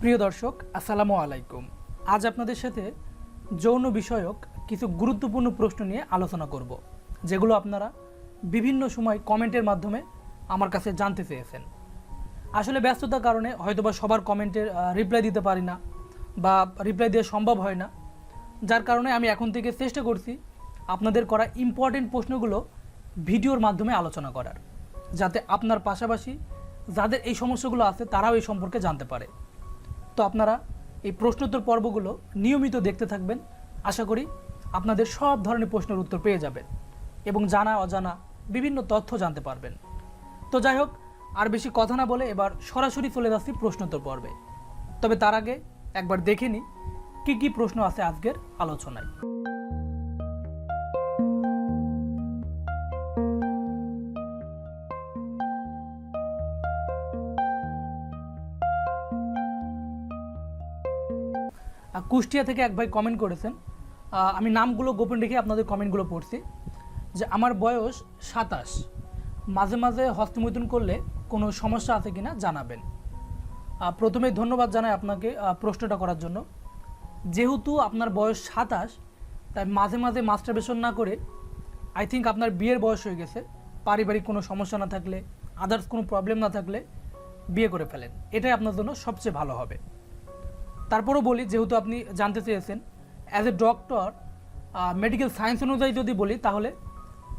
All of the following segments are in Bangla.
প্রিয় দর্শক, আসসালামু আলাইকুম। আজ আপনাদের সাথে যৌন বিষয়ক কিছু গুরুত্বপূর্ণ প্রশ্ন নিয়ে আলোচনা করব, যেগুলো আপনারা বিভিন্ন সময় কমেন্টের মাধ্যমে আমার কাছে জানতে চেয়েছেন। আসলে ব্যস্ততার কারণে হয়তোবা সবার কমেন্টের রিপ্লাই দিতে পারি না বা রিপ্লাই দেওয়া সম্ভব হয় না, যার কারণে আমি এখন থেকে চেষ্টা করছি আপনাদের করা ইম্পর্টেন্ট প্রশ্নগুলো ভিডিওর মাধ্যমে আলোচনা করার, যাতে আপনার পাশাপাশি যাদের এই সমস্যাগুলো আছে তারাও এই সম্পর্কে জানতে পারে। তো আপনারা এই প্রশ্নোত্তর পর্বগুলো নিয়মিত দেখতে থাকবেন। আশা করি আপনাদের সব ধরনের প্রশ্নের উত্তর পেয়ে যাবেন এবং জানা অজানা বিভিন্ন তথ্য জানতে পারবেন। তো যাই হোক, আর বেশি কথা না বলে এবার সরাসরি চলে যাচ্ছি প্রশ্নোত্তর পর্বে। তবে তার আগে একবার দেখে নিই কী কী প্রশ্ন আছে আজকের আলোচনায়। কুষ্টিয়া থেকে এক ভাই কমেন্ট করেছেন, আমি নামগুলো গোপন রেখে আপনাদের কমেন্টগুলো পড়ছি, যে আমার বয়স 27, মাঝে মাঝে হস্তমৈথুন করলে কোনো সমস্যা আছে কিনা জানাবেন। প্রথমে ধন্যবাদ জানাই আপনাকে প্রশ্নটা করার জন্য। যেহেতু আপনার বয়স 27, তাই মাঝে মাঝে মাস্টারবেশন না করে আই থিঙ্ক আপনার বিয়ের বয়স হয়ে গেছে। পারিবারিক কোনো সমস্যা না থাকলে, আদার্স কোনো প্রবলেম না থাকলে বিয়ে করে ফেলেন, এটাই আপনার জন্য সবচেয়ে ভালো হবে। তারপরও বলি, যেহেতু আপনি জানতে চেয়েছেন, as a doctor medical science অনুযায়ী যদি বলি, তাহলে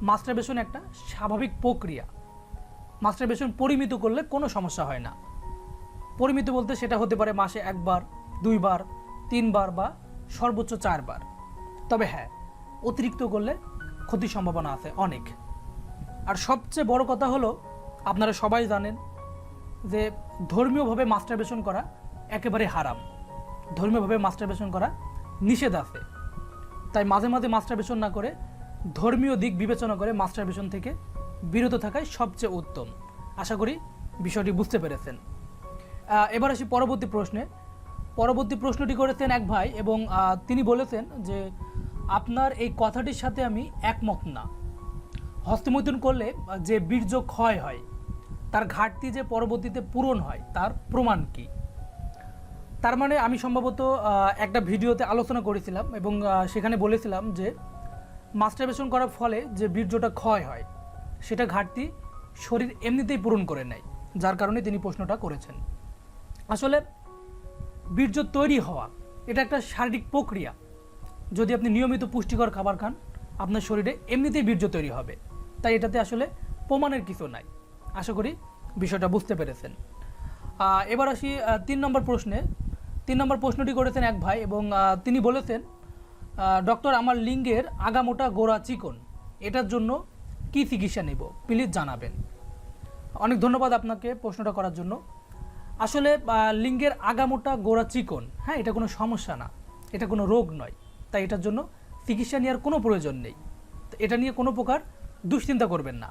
মাস্টারবেশন একটা স্বাভাবিক প্রক্রিয়া। মাস্টারবেশন পরিমিত করলে কোনো সমস্যা হয় না। পরিমিত বলতে সেটা হতে পারে মাসে 1 বার, 2 বার, 3 বার বা সর্বোচ্চ 4 বার। তবে হ্যাঁ, অতিরিক্ত করলে ক্ষতির সম্ভাবনা আছে অনেক। আর সবচেয়ে বড় কথা হলো, আপনারা সবাই জানেন যে ধর্মীয়ভাবে মাস্টারবেশন করা একেবারে হারাম। ধর্মীয়ভাবে মাস্টারবেশন করা নিষেধ আছে। তাই মাঝে মাঝে মাস্টারবেশন না করে ধর্মীয় দিক বিবেচনা করে মাস্টারবেশন থেকে বিরত থাকাই সবচেয়ে উত্তম। আশা করি বিষয়টি বুঝতে পেরেছেন। এবার আসি পরবর্তী প্রশ্নে। পরবর্তী প্রশ্নটি করেছেন এক ভাই এবং তিনি বলেছেন যে আপনার এই কথাটির সাথে আমি একমত না। হস্তমৈথুন করলে যে বীর্য ক্ষয় হয়, তার ঘাটতি যে পরবর্তীতে পূরণ হয়, তার প্রমাণ কি? তার মানে আমি সম্ভবত একটা ভিডিওতে আলোচনা করেছিলাম এবং সেখানে বলেছিলাম যে মাস্টারবেশন করার ফলে যে বীর্যটা ক্ষয় হয়, সেটা ঘাটতি শরীর এমনিতেই পূরণ করে নেয়, যার কারণে তিনি প্রশ্নটা করেছেন। আসলে বীর্য তৈরি হওয়া এটা একটা শারীরিক প্রক্রিয়া। যদি আপনি নিয়মিত পুষ্টিকর খাবার খান, আপনার শরীরে এমনিতেই বীর্য তৈরি হবে। তাই এটাতে আসলে প্রমাণের কিছু নাই। আশা করি বিষয়টা বুঝতে পেরেছেন। এবার আসি 3 নম্বর প্রশ্নে। 3 নম্বর প্রশ্নটি করেছেন এক ভাই এবং তিনি বলেছেন, ডক্টর, আমার লিঙ্গের আগামোটা গোড়া চিকন, এটার জন্য কি চিকিৎসা নেব, প্লিজ জানাবেন। অনেক ধন্যবাদ আপনাকে প্রশ্নটা করার জন্য। আসলে লিঙ্গের আগামোটা গোড়া চিকন, হ্যাঁ, এটা কোনো সমস্যা না, এটা কোনো রোগ নয়। তাই এটার জন্য চিকিৎসা নেওয়ার কোনো প্রয়োজন নেই। এটা নিয়ে কোনো প্রকার দুশ্চিন্তা করবেন না,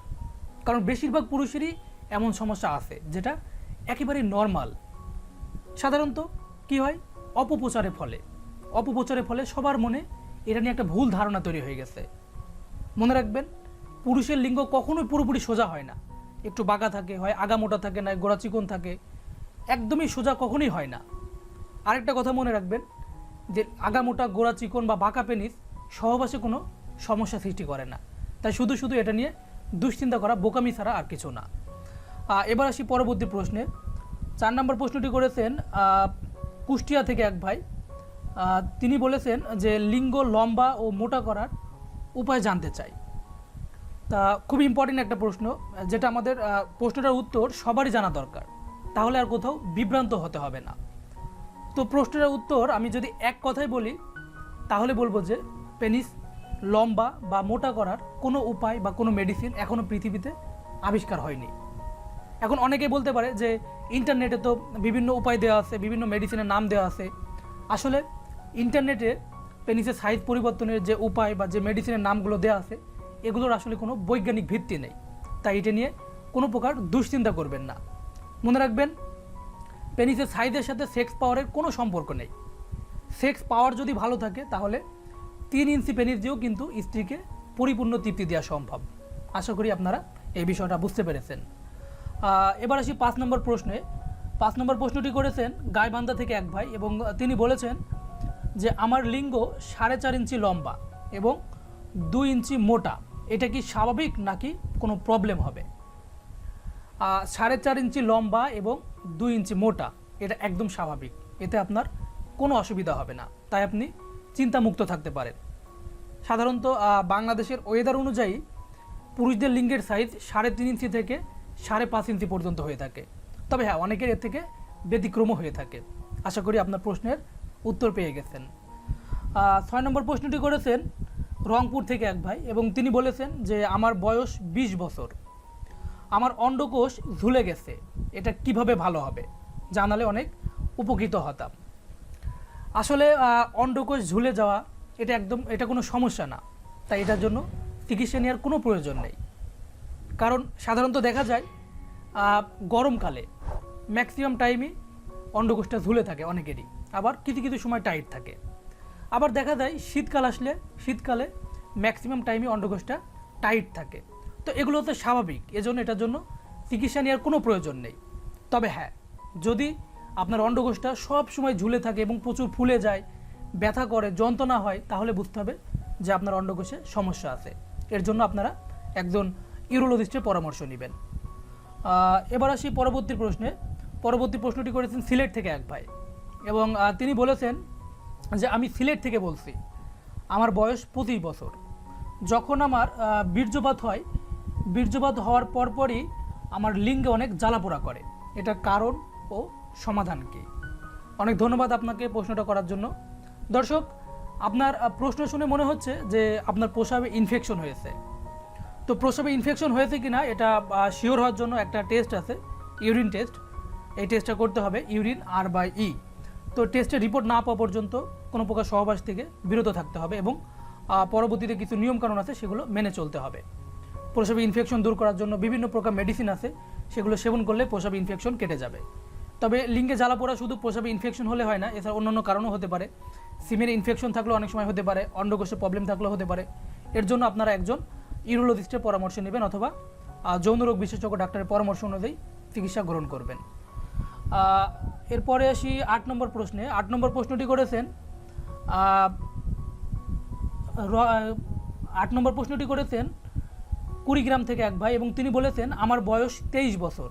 কারণ বেশিরভাগ পুরুষেরই এমন সমস্যা আছে যেটা একেবারেই নর্মাল। সাধারণত কি হয়, অপপ্রচারের ফলে সবার মনে এটা নিয়ে একটা ভুল ধারণা তৈরি হয়ে গেছে। মনে রাখবেন, পুরুষের লিঙ্গ কখনোই পুরোপুরি সোজা হয় না, একটু বাঁকা থাকে, হয় আগামোটা থাকে, না গোড়া চিকন থাকে, একদমই সোজা কখনোই হয় না। আরেকটা কথা মনে রাখবেন যে আগামোটা, গোড়া চিকন বা বাঁকা পেনিস সহবাসে কোনো সমস্যা সৃষ্টি করে না। তাই শুধু শুধু এটা নিয়ে দুশ্চিন্তা করা বোকামি ছাড়া আর কিছু না। এবার আসি পরবর্তী প্রশ্নে। 4 নম্বর প্রশ্নটি করেছেন কুষ্টিয়া থেকে এক ভাই। তিনি বলেছেন যে লিঙ্গ লম্বা ও মোটা করার উপায় জানতে চাই। তা খুব ইম্পর্টেন্ট একটা প্রশ্ন, যেটা আমাদের প্রশ্নটার উত্তর সবারই জানা দরকার, তাহলে আর কোথাও বিভ্রান্ত হতে হবে না। তো প্রশ্নটার উত্তর আমি যদি এক কথায় বলি, তাহলে বলবো যে পেনিস লম্বা বা মোটা করার কোনো উপায় বা কোনো মেডিসিন এখনও পৃথিবীতে আবিষ্কার হয়নি। এখন অনেকেই বলতে পারে যে ইন্টারনেটে তো বিভিন্ন উপায় দেওয়া আছে, বিভিন্ন মেডিসিনের নাম দেওয়া আছে। আসলে ইন্টারনেটে পেনিসের সাইজ পরিবর্তনের যে উপায় বা যে মেডিসিনের নামগুলো দেওয়া আছে, এগুলোর আসলে কোনো বৈজ্ঞানিক ভিত্তি নেই। তাই এটা নিয়ে কোনো প্রকার দুশ্চিন্তা করবেন না। মনে রাখবেন, পেনিসের সাইজের সাথে সেক্স পাওয়ারের কোনো সম্পর্ক নেই। সেক্স পাওয়ার যদি ভালো থাকে, তাহলে 3 ইঞ্চি পেনিস দিয়েও কিন্তু স্ত্রীকে পরিপূর্ণ তৃপ্তি দেওয়া সম্ভব। আশা করি আপনারা এই বিষয়টা বুঝতে পেরেছেন। এবার আসি 5 নম্বর প্রশ্নে। 5 নম্বর প্রশ্নটি করেছেন গাইবান্ধা থেকে এক ভাই এবং তিনি বলেছেন যে আমার লিঙ্গ 4.5 ইঞ্চি লম্বা এবং 2 ইঞ্চি মোটা, এটা কি স্বাভাবিক নাকি কোনো প্রবলেম হবে? 4.5 ইঞ্চি লম্বা এবং 2 ইঞ্চি মোটা এটা একদম স্বাভাবিক, এতে আপনার কোনো অসুবিধা হবে না, তাই আপনি চিন্তামুক্ত থাকতে পারেন। সাধারণত বাংলাদেশের ওয়েদার অনুযায়ী পুরুষদের লিঙ্গের সাইজ 3.5 ইঞ্চি থেকে 5.5 ইঞ্চি পর্যন্ত হয়ে থাকে, তবে হ্যাঁ অনেকের এর থেকে ব্যতিক্রমও হয়ে থাকে। আশা করি আপনার প্রশ্নের উত্তর পেয়ে গেছেন। 6 নম্বর প্রশ্নটি করেছেন রংপুর থেকে এক ভাই এবং তিনি বলেছেন যে আমার বয়স 20 বছর, আমার অন্ডকোষ ঝুলে গেছে, এটা কিভাবে ভালো হবে জানালে অনেক উপকৃত হতাম। আসলে অন্ডকোষ ঝুলে যাওয়া এটা কোনো সমস্যা না, তাই এটার জন্য চিকিৎসা নেওয়ার কোনো প্রয়োজন নেই। কারণ সাধারণত দেখা যায় গরমকালে ম্যাক্সিমাম টাইমই অন্ডকোষটা ঝুলে থাকে অনেকেরই, আবার কিছু কিছু সময় টাইট থাকে। আবার দেখা যায় শীতকালে ম্যাক্সিমাম টাইমই অন্ডকোষটা টাইট থাকে। তো এগুলো তো স্বাভাবিক, এটার জন্য চিকিৎসা নেওয়ার কোনো প্রয়োজন নেই। তবে হ্যাঁ, যদি আপনার অন্ডকোষটা সব সময় ঝুলে থাকে এবং প্রচুর ফুলে যায়, ব্যথা করে, যন্ত্রণা হয়, তাহলে বুঝতে হবে যে আপনার অন্ডকোষে সমস্যা আছে। এর জন্য আপনারা একজন ইউরোলজিস্টের পরামর্শ নেবেন। এবার আসি পরবর্তী প্রশ্নটি করেছেন সিলেট থেকে এক ভাই এবং তিনি বলেছেন যে আমি সিলেট থেকে বলছি, আমার বয়স 25 বছর, যখন আমার বীর্যপাত হওয়ার পরপরই আমার লিঙ্গে অনেক জ্বালাপোড়া করে, এটার কারণ ও সমাধান কী? অনেক ধন্যবাদ আপনাকে প্রশ্নটা করার জন্য। দর্শক, আপনার প্রশ্ন শুনে মনে হচ্ছে যে আপনার প্রস্রাবে ইনফেকশন হয়েছে। তো প্রস্রাবে ইনফেকশন হয়েছে কিনা এটা শিওর হওয়ার জন্য একটা টেস্ট আছে, ইউরিন টেস্ট। এই টেস্টটা করতে হবে, ইউরিন R/E। তো টেস্টের রিপোর্ট না পাওয়া পর্যন্ত কোনো প্রকার সহবাস থেকে বিরত থাকতে হবে এবং পরবর্তীতে কিছু নিয়মকানুন আছে সেগুলো মেনে চলতে হবে। প্রস্রাবে ইনফেকশন দূর করার জন্য বিভিন্ন প্রকার মেডিসিন আছে, সেগুলো সেবন করলে প্রস্রাবে ইনফেকশন কেটে যাবে। তবে লিঙ্গে জ্বালাপোড়া শুধু প্রস্রাবে ইনফেকশন হলে হয় না, এছাড়া অন্যান্য কারণও হতে পারে। সিমের ইনফেকশন থাকলেও অনেক সময় হতে পারে, অন্ডকোষে প্রবলেম থাকলেও হতে পারে। এর জন্য আপনারা একজন ইউরোলজিস্টের পরামর্শ নেবেন অথবা যৌন রোগ বিশেষজ্ঞ ডাক্তারের পরামর্শ অনুযায়ী চিকিৎসা গ্রহণ করবেন। এরপরে আসি 8 নম্বর প্রশ্নে। 8 নম্বর প্রশ্নটি করেছেন 8 নম্বর প্রশ্নটি করেছেন কুড়িগ্রাম থেকে এক ভাই এবং তিনি বলেছেন আমার বয়স 23 বছর,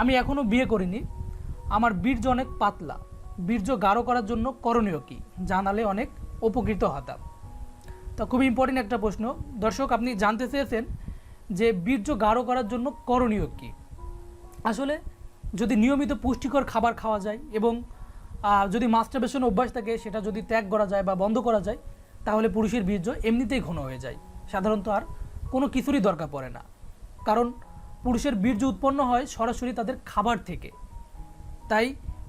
আমি এখনও বিয়ে করিনি, আমার বীর্য অনেক পাতলা, বীর্য গাঢ় করার জন্য করণীয় কী জানালে অনেক উপকৃত হতাম। তো খুবই ইম্পর্টেন্ট একটা প্রশ্ন। দর্শক, আপনি জানতে চেয়েছেন যে বীর্য গাঢ় করার জন্য করণীয় কী। আসলে যদি নিয়মিত পুষ্টিকর খাবার খাওয়া যায় এবং যদি মাস্টারবেশন অভ্যাস থাকে সেটা যদি ত্যাগ করা যায় বা বন্ধ করা যায়, তাহলে পুরুষের বীর্য এমনিতেই ঘন হয়ে যায়, সাধারণত আর কোনো কিছুরই দরকার পড়ে না। কারণ পুরুষের বীর্য উৎপন্ন হয় সরাসরি তাদের খাবার থেকে, তাই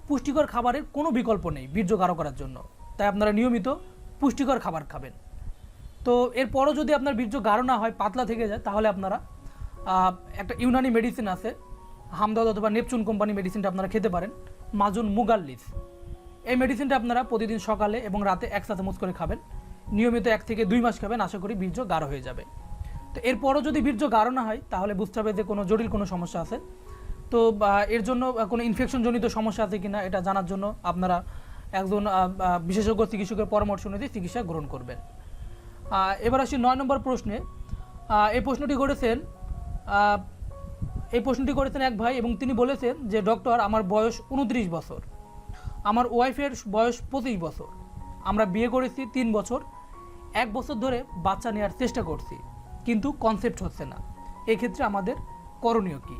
পুষ্টিকর খাবারের কোনো বিকল্প নেই বীর্য গাঢ় করার জন্য। তাই আপনারা নিয়মিত পুষ্টিকর খাবার খাবেন। তো এরপরও যদি আপনার বীর্য গাঢ় না হয়, পাতলা থেকে যায়, তাহলে আপনারা একটা ইউনানি মেডিসিন আছে, হামদর্দ অথবা নেপচুন কোম্পানি মেডিসিনটা আপনারা খেতে পারেন, মাজুন মুগাল্লিস। এই মেডিসিনটা আপনারা প্রতিদিন সকালে এবং রাতে 1 চা চামচ করে খাবেন, নিয়মিত 1 থেকে 2 মাস খাবেন, আশা করি বীর্য গাঢ় হয়ে যাবে। তো এরপরও যদি বীর্য গাঢ় না হয়, তাহলে বুঝতে হবে যে কোনো জটিল কোনো সমস্যা আছে। তো এর জন্য কোনো ইনফেকশনজনিত সমস্যা আছে কিনা এটা জানার জন্য আপনারা একজন বিশেষজ্ঞ চিকিৎসকের পরামর্শ অনুযায়ী চিকিৎসা গ্রহণ করবেন। এবার আসি 9 নম্বর প্রশ্নে। এই প্রশ্নটি করেছেন এক ভাই এবং তিনি বলেছেন যে ডক্টর, আমার বয়স 29 বছর, আমার ওয়াইফের বয়স 25 বছর, আমরা বিয়ে করেছি 3 বছর, 1 বছর ধরে বাচ্চা নেওয়ার চেষ্টা করছি, কিন্তু কনসেপ্ট হচ্ছে না, এক্ষেত্রে আমাদের করণীয় কী?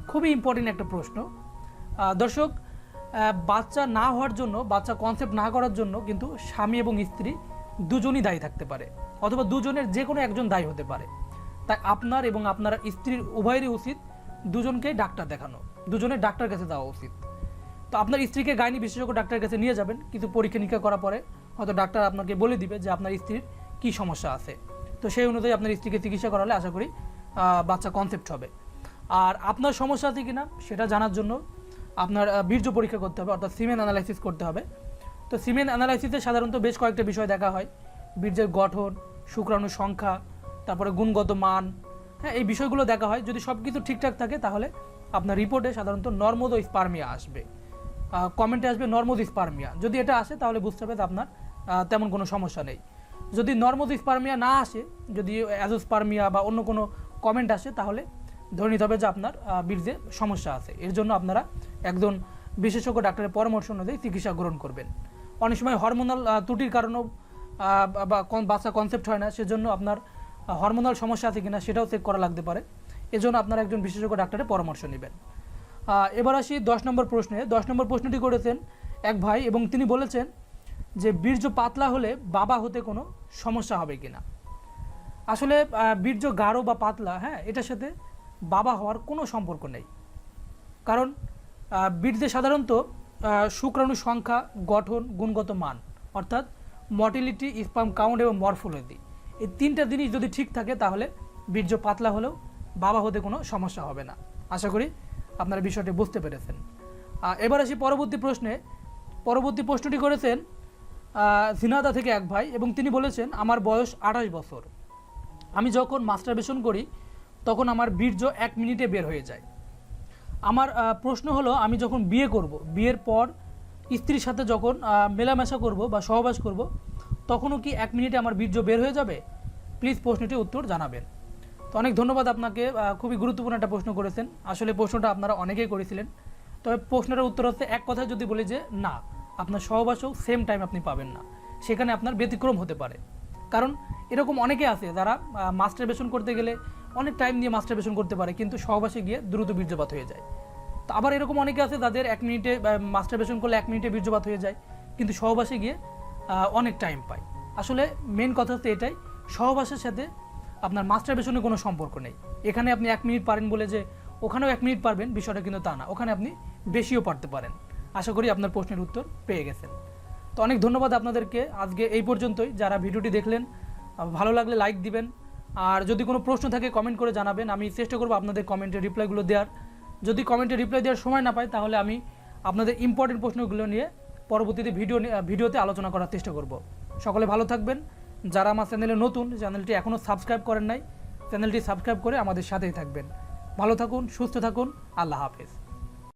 খুবই ইম্পর্টেন্ট একটা প্রশ্ন। দর্শক, বাচ্চা না হওয়ার জন্য, বাচ্চা কনসেপ্ট না করার জন্য কিন্তু স্বামী এবং স্ত্রী দুজনই দায়ী থাকতে পারে, অথবা দুজনের যে কোনো একজন দায়ী হতে পারে। তাই আপনার এবং আপনার স্ত্রীর উভয়েরই উচিত দুজনকেই ডাক্তার দেখানো, দুজনের ডাক্তার কাছে যাওয়া উচিত। তো আপনার স্ত্রীকে গাইনি বিশেষজ্ঞ ডাক্তারের কাছে নিয়ে যাবেন, কিছু পরীক্ষা নিরীক্ষা করার পরে হয়তো ডাক্তার আপনাকে বলে দিবে যে আপনার স্ত্রীর কী সমস্যা আছে। তো সেই অনুযায়ী আপনার স্ত্রীকে চিকিৎসা করালে আশা করি বাচ্চা কনসেপ্ট হবে। আর আপনার সমস্যা আছে কিনা সেটা জানার জন্য আপনার বীর্য পরীক্ষা করতে হবে, অর্থাৎ সিমেন অ্যানালাইসিস করতে হবে। তো সিমেন অ্যানালাইসিসে সাধারণত বেশ কয়েকটা বিষয় দেখা হয়, বীর্যের গঠন, শুক্রাণুর সংখ্যা, তারপরে গুণগত মান, হ্যাঁ, এই বিষয়গুলো দেখা হয়। যদি সব কিছু ঠিকঠাক থাকে তাহলে আপনার রিপোর্টে সাধারণত নর্মোদোস্পার্মিয়া আসবে, কমেন্টে আসবে নর্মোদোস্পার্মিয়া। যদি এটা আসে তাহলে বুঝতে হবে যে আপনার তেমন কোনো সমস্যা নেই। যদি নর্মোদোস্পার্মিয়া না আসে, যদি অ্যাজোস্পার্মিয়া বা অন্য কোনো কমেন্ট আসে, তাহলে ধরে নিতে হবে যে আপনার বীর্যে সমস্যা আছে। এর জন্য আপনারা একজন বিশেষজ্ঞ ডাক্তারের পরামর্শ অনুযায়ী চিকিৎসা গ্রহণ করবেন। অনেক সময় হরমোনাল ত্রুটির কারণেও বা বাচ্চা কনসেপ্ট হয় না, সেজন্য আপনার হরমোনাল সমস্যা আছে কিনা সেটাও চেক করা লাগতে পারে। এজন্য আপনারা একজন বিশেষজ্ঞ ডাক্তারের পরামর্শ নেবেন। এবার আসি 10 নম্বর প্রশ্নে। 10 নম্বর প্রশ্নটি করেছেন এক ভাই এবং তিনি বলেছেন যে বীর্য পাতলা হলে বাবা হতে কোনো সমস্যা হবে কিনা। আসলে বীর্য গাঢ় বা পাতলা, হ্যাঁ, এটার সাথে বাবা হওয়ার কোনো সম্পর্ক নেই। কারণ বীর্যে সাধারণত শুক্রাণু সংখ্যা, গঠন, গুণগত মান অর্থাৎ মর্টিলিটি, স্পার্ম কাউন্ট এবং মরফোলজি, এই 3টা জিনিস যদি ঠিক থাকে তাহলে বীর্য পাতলা হলেও বাবা হতে কোনো সমস্যা হবে না। আশা করি আপনারা বিষয়টি বুঝতে পেরেছেন। এবার আসি পরবর্তী প্রশ্নে। পরবর্তী প্রশ্নটি করেছেন ঝিনাইদহ থেকে এক ভাই এবং তিনি বলেছেন আমার বয়স 28 বছর। আমি যখন মাস্টারবেশন করি তখন আমার বীর্য 1 মিনিটে বের হয়ে যায়। আমার প্রশ্ন হলো আমি যখন বিয়ে করব, বিয়ের পর স্ত্রীর সাথে যখন মেলামেশা করব বা সহবাস করব, তখনও কি 1 মিনিটে আমার বীর্য বের হয়ে যাবে? প্লিজ প্রশ্নটির উত্তর জানাবেন। তো অনেক ধন্যবাদ আপনাকে, খুবই গুরুত্বপূর্ণ একটা প্রশ্ন করেছেন। আসলে প্রশ্নটা আপনারা অনেকেই করেছিলেন। তবে প্রশ্নের উত্তর হচ্ছে এক কথায় যদি বলি যে না, আপনার সহবাসও সেম টাইম আপনি পাবেন না, সেখানে আপনার ব্যতিক্রম হতে পারে। কারণ এরকম অনেকে আছে যারা মাস্টারবেশন করতে গেলে অনেক টাইম নিয়ে মাস্টারবেশন করতে পারে, কিন্তু সহবাসে গিয়ে দ্রুত বীর্যপাত হয়ে যায়। তো আবার এরকম অনেকে আছে যাদের 1 মিনিটে মাস্টারবেশন করলে 1 মিনিটে বীর্যপাত হয়ে যায়, কিন্তু সহবাসে গিয়ে অনেক টাইম পায়। আসলে মেন কথা হচ্ছে এটাই, সহবাসের সাথে আপনার মাস্টারবেশনের কোনো সম্পর্ক নেই। এখানে আপনি 1 মিনিট পারেন বলে যে ওখানেও 1 মিনিট পারবেন, বিষয়টা কিন্তু তা না। ওখানে আপনি বেশিও পারতে পারেন। আশা করি আপনার প্রশ্নের উত্তর পেয়ে গেছেন। তো অনেক ধন্যবাদ আপনাদেরকে। আজকে এই পর্যন্তই। যারা ভিডিওটি দেখলেন, ভালো লাগলে লাইক দিবেন, আর যদি কোনো প্রশ্ন থাকে কমেন্ট করে জানাবেন। আমি চেষ্টা করব আপনাদের কমেন্টের রিপ্লাইগুলো দেওয়ার। যদি কমেন্টে রিপ্লাই দেওয়ার সময় না পাই তাহলে আমি আপনাদের ইম্পর্টেন্ট প্রশ্নগুলো নিয়ে পরবর্তীতে ভিডিওতে আলোচনা করার চেষ্টা করব। সকলে ভালো থাকবেন। যারা আমার চ্যানেলে নতুন, চ্যানেলটি এখনও সাবস্ক্রাইব করেন নাই, চ্যানেলটি সাবস্ক্রাইব করে আমাদের সাথেই থাকবেন। ভালো থাকুন, সুস্থ থাকুন। আল্লাহ হাফেজ।